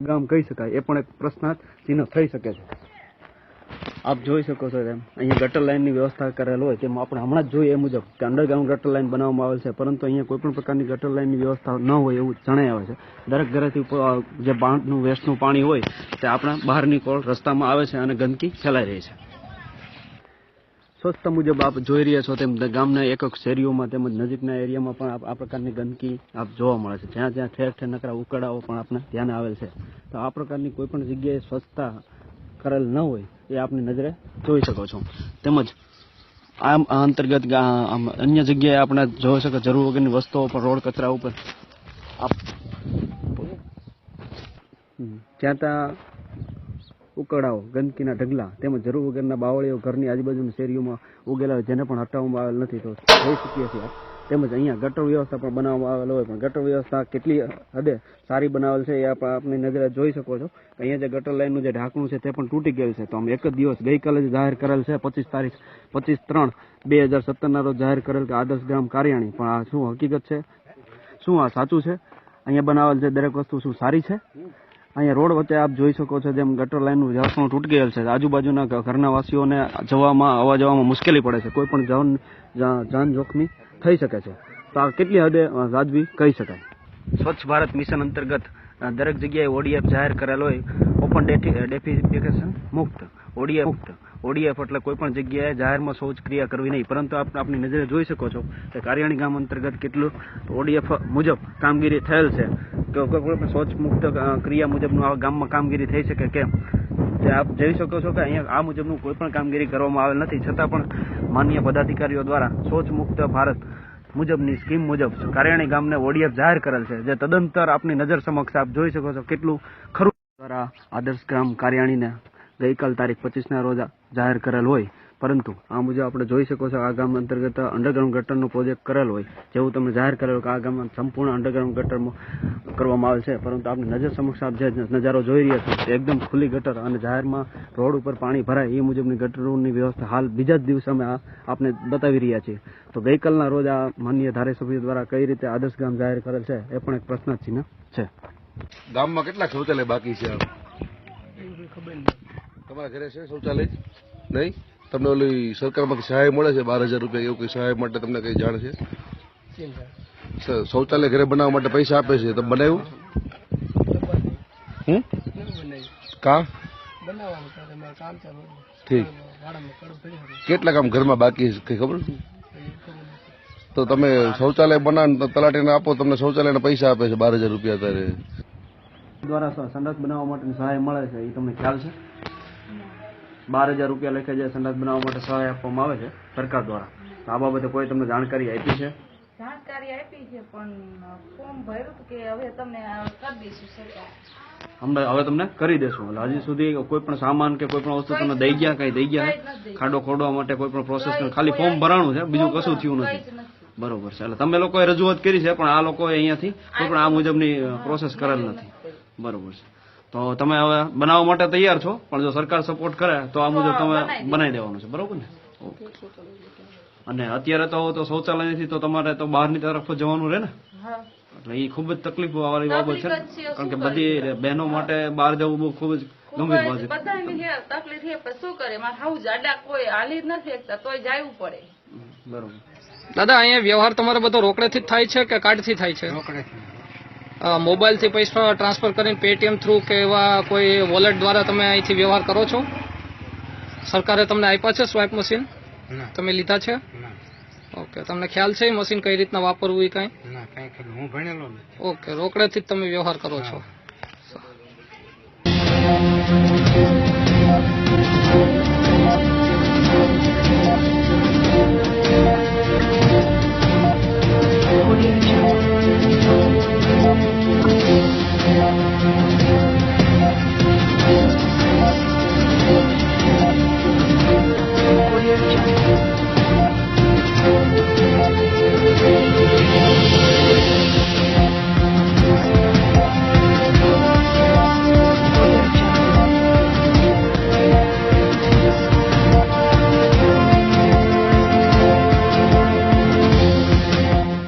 ગામ કહી શકાય એ પણ એક પ્રશ્નાર્થ ચિહ્ન થઈ શકે છે। આપ જોઈ શકો છો તેમ અહીંયા ગટર લાઇનની વ્યવસ્થા કરેલ હોય તેમાં આપણે હમણાં જ જોઈએ એ મુજબ કે અંડરગ્રાઉન્ડ ગટર લાઇન બનાવવામાં આવેલ છે, પરંતુ અહીંયા કોઈ પણ પ્રકારની ગટર લાઇનની વ્યવસ્થા ન હોય એવું જણાઈ આવે છે। દરેક ઘરેથી જે બાંધનું વેસ્ટનું પાણી હોય તે આપણા બહારની કોળ રસ્તામાં આવે છે અને ગંદકી ફેલાઈ રહી છે। સ્વચ્છતા મુજબ આપ જોઈ રહ્યા છો તેમ ગામના એક શેરીઓમાં તેમજ નજીકના એરિયામાં પણ આ પ્રકારની ગંદકી આપ જોવા મળે છે, જ્યાં જ્યાં ઠેર ઠેર નકરા ઉકળાઓ પણ આપણે ધ્યાને આવેલ છે। તો આ પ્રકારની કોઈ પણ જગ્યાએ સ્વચ્છતા કરેલ ન હોય એ આપની નજરે જોઈ શકો છો। તેમજ આ અંતર્ગત અન્ય જગ્યાએ આપણે જોઈ શકો જરૂર વગરની વસ્તુઓ પર રોડ કચરા ઉપર જ્યાં ત્યાં ઉકળાઓ, ગંદકીના ઢગલા તેમજ જરૂર વગરના બાવળીઓ ઘરની આજુબાજુની શેરીઓમાં ઉગેલા હોય જેને પણ હટાવવામાં આવેલ નથી, તો જોઈ શકીએ છીએ। તેમજ અહીંયા ગટર વ્યવસ્થા પણ બનાવવામાં આવેલ હોય, પણ ગટર વ્યવસ્થા કેટલી હદે સારી બનાવેલ છે એ આપની નજરે જોઈ શકો છો। અહીંયા જે ગટર લાઇનનું જે ઢાંકણું છે તે પણ તૂટી ગયેલ છે। તો આમ એક જ દિવસ ગઈકાલે જ જાહેર કરેલ છે 25/3/2017 રોજ જાહેર કરેલ કે આદર્શ ગ્રામ કારિયાણી, પણ આ શું હકીકત છે, શું આ સાચું છે? અહીંયા બનાવેલ છે દરેક વસ્તુ શું સારી છે? અહીંયા રોડ વચ્ચે આપ જોઈ શકો છો જેમ ગટર લાઇનનું ઢાંકણું તૂટી ગયેલ છે, આજુબાજુના ઘરના વાસીઓને આવવા જવામાં મુશ્કેલી પડે છે, કોઈ પણ જાન જોખમી થઈ શકે છે। તો આ કેટલી હદે વાજબી કહી શકાય? સ્વચ્છ ભારત મિશન અંતર્ગત દરેક જગ્યાએ ODF જાહેર કરેલ હોય, ઓપન ડેફિકેશન મુક્ત, ODF એટલે કોઈ પણ જગ્યાએ જાહેરમાં શૌચ ક્રિયા કરવી નહીં, પરંતુ આપની નજરે જોઈ શકો છો કે કારિયાણી ગામ અંતર્ગત કેટલું ODF મુજબ કામગીરી થયેલ છે, કે કોઈ પણ શૌચ મુક્ત ક્રિયા મુજબનું આ ગામમાં કામગીરી થઈ શકે કેમ, જે આપ જોઈ શકો છો કે અહીંયા આ મુજબનું કોઈ પણ કામગીરી કરવામાં આવેલ નથી, છતાં પણ માન્ય પદાધિકારીઓ દ્વારા શૌચ મુક્ત ભારત મુજબની સ્કીમ મુજબ કારિયાણી ગામને ODF જાહેર કરેલ છે, જે તદંતર આપની નજર સમક્ષ આપ જોઈ શકો છો કેટલું ખરું દ્વારા આદર્શ ગ્રામ કારિયાણીને ગઈકાલ તારીખ 25ના રોજ જાહેર કરેલ હોય, પરંતુ આ મુજબ આપણે જોઈ શકો છો આ ગામ અંતર્ગત અંડરગ્રાઉન્ડ ગટરનો પ્રોજેક્ટ કરેલ હોય જેવું તમે જાહેર કરેલ કે આ ગામમાં સંપૂર્ણ અંડરગ્રાઉન્ડ ગટર કરવામાં આવેલ છે, પરંતુ આપની નજર સમક્ષ આપ જે નજારો જોઈ રહ્યા છો તે એકદમ ખુલ્લી ગટર અને જાહેરમાં રોડ ઉપર પાણી ભરાય એ મુજબની ગટરોની વ્યવસ્થા હાલ બીજા જ દિવસે અમે આપને બતાવી રહ્યા છીએ। તો ગઈકાલના રોજ આ માનનીય ધારાસભ્ય દ્વારા કઈ રીતે આદર્શ ગામ જાહેર કરેલ છે એ પણ એક પ્રશ્નાર્થ ચિહ્ન છે। ગામમાં કેટલા શૌચાલય બાકી છે? તમારા ઘરે છે શૌચાલય? નહીં? તમને ઓલી સરકારમાંથી સહાય મળે છે 12,000 રૂપિયા, એવું કઈ સહાય માટે તમને કઈ જાણ છે? શૌચાલય ઘરે બનાવવા માટે પૈસા આપે છે, તમે બનાવ્યું? કા ઠીક, કેટલા કામ ઘરમાં બાકી છે કઈ ખબર? તો તમે શૌચાલય બનાવ તલાટીને આપો, તમને શૌચાલયના પૈસા આપે છે 12,000 રૂપિયા અત્યારે દ્વારા સંડાસ બનાવવા માટેની સહાય મળે છે, એ તમને ખ્યાલ છે? 12,000 રૂપિયા લેખે જે સંડાસ બનાવવા માટે સહાય આપવામાં આવે છે સરકાર દ્વારા, આ બાબતે કોઈ તમને જાણકારી આપી છે? જાણકારી આપી છે પણ ફોર્મ ભર્યું કે હવે તમને કરી દઈશું સરકાર, હવે તમને કરી દેશું, એટલે હજી સુધી કોઈ પણ સામાન કે કોઈ પણ વસ્તુ તમને દઈ ગયા, કઈ દઈ ગયા ખાડો ખોડવા માટે કોઈ પણ પ્રોસેસ ખાલી ફોર્મ ભરાણું છે, બીજું કશું થયું નથી? બરોબર છે, એટલે તમે લોકોએ રજૂઆત કરી છે પણ આ લોકોએ અહીંયાથી કોઈ પણ આ મુજબની પ્રોસેસ કરેલ નથી। બરોબર છે, તો તમે હવે બનાવવા માટે તૈયાર છો, પણ જો સરકાર સપોર્ટ કરે તો આ મુજબ તમે બનાવી દેવાનું છે, બરોબર ને? અને અત્યારે તો શૌચાલય નથી તો તમારે તો બહારની તરફ જવાનું રહે ને, એટલે એ ખૂબ જ તકલીફ વાળી બાબત છે, કારણ કે બધી બહેનો માટે બહાર જવું બહુ ખૂબ જ ગંભીર બાબત છે। તકલીફ છે પણ શું કરે, મારે હાવ જાડા કોઈ હાલી જ નથી શકતા તોય જવું પડે। બરોબર દાદા, અહીંયા વ્યવહાર તમારો બધો રોકડેથી જ થાય છે કે કાર્ડથી થાય છે? મોબાઈલથી પૈસા ટ્રાન્સફર કરીને પેટીએમ થ્રુ કે એવા કોઈ વોલેટ દ્વારા તમે અહીંથી વ્યવહાર કરો છો? સરકારે તમને આપ્યા છે સ્વાઇપ મશીન? તમે લીધા છે? ઓકે, તમને ખ્યાલ છે મશીન કઈ રીતના વાપરવું એ કઈ? ઓકે, રોકડેથી જ તમે વ્યવહાર કરો છો?